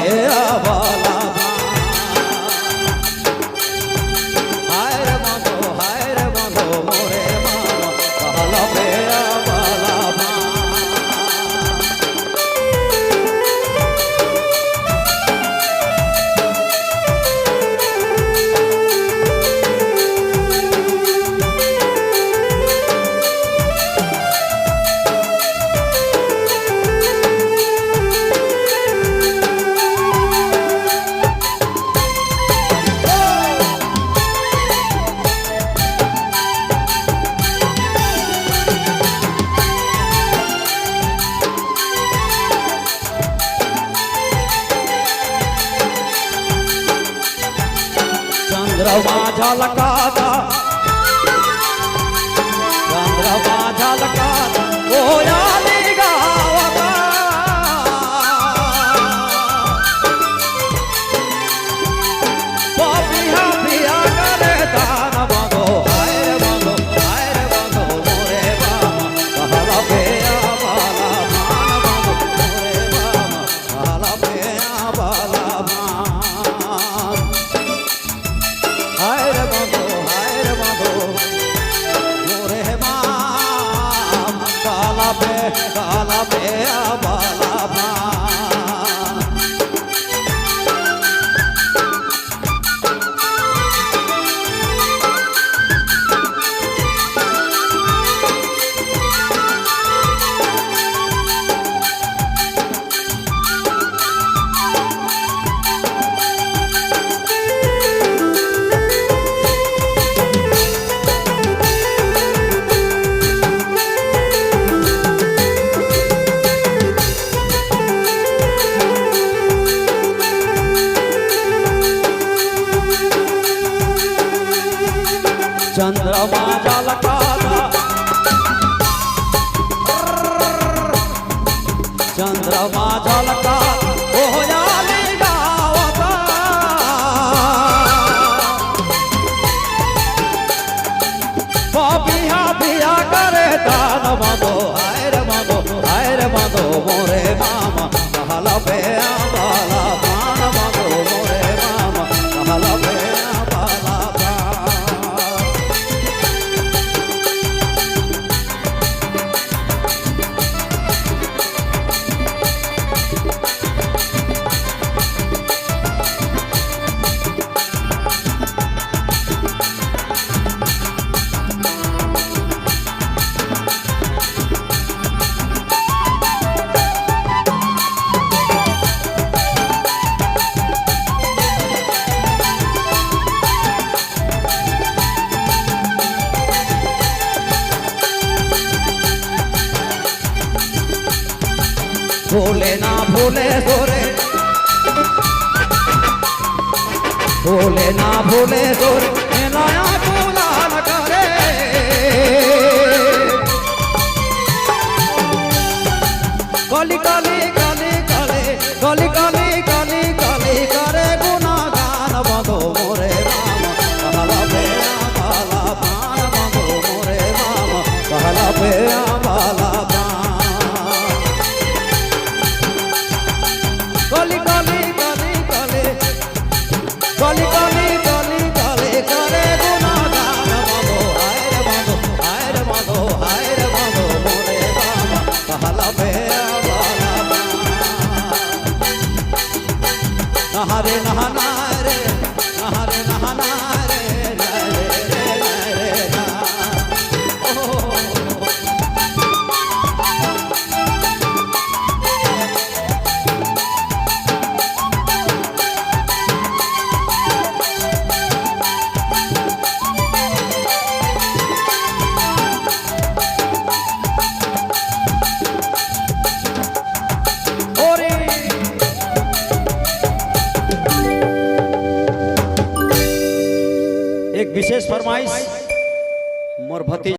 पे आवाला हाय रे बांधो मोरे मामा कहला पे आवाला चंद्रमा झलकाता कोयाली गावता पिया पिया करे दान बांधो हाय रे बांधो मोरे मामा कहला पे आवाला मान बांधो मोरे मामा कहला पे आवाला मान हाय रे बांधो मोरे माम काला पे आवाला चंद्रमा झलकाता कोयाली गावता पिया पिया करे दान बांधो हाय रे बांधो मोरे मामा कहला पे आवाला मान बांधो मोरे मामा कहला पे आवाला भूले ना भूले सोरे नया भूला न करे काली काली करे गुनागान बांधो मोरे मामा कहला पे आवाला मान बांधो मोरे मामा कहला पे आवाला काली काली करे गुनागान बांधो हाय रे बांधो मोरे मामा कहला पे आवाला नहारे नहाना रे एक विशेष फरमाइश मोर भतीजा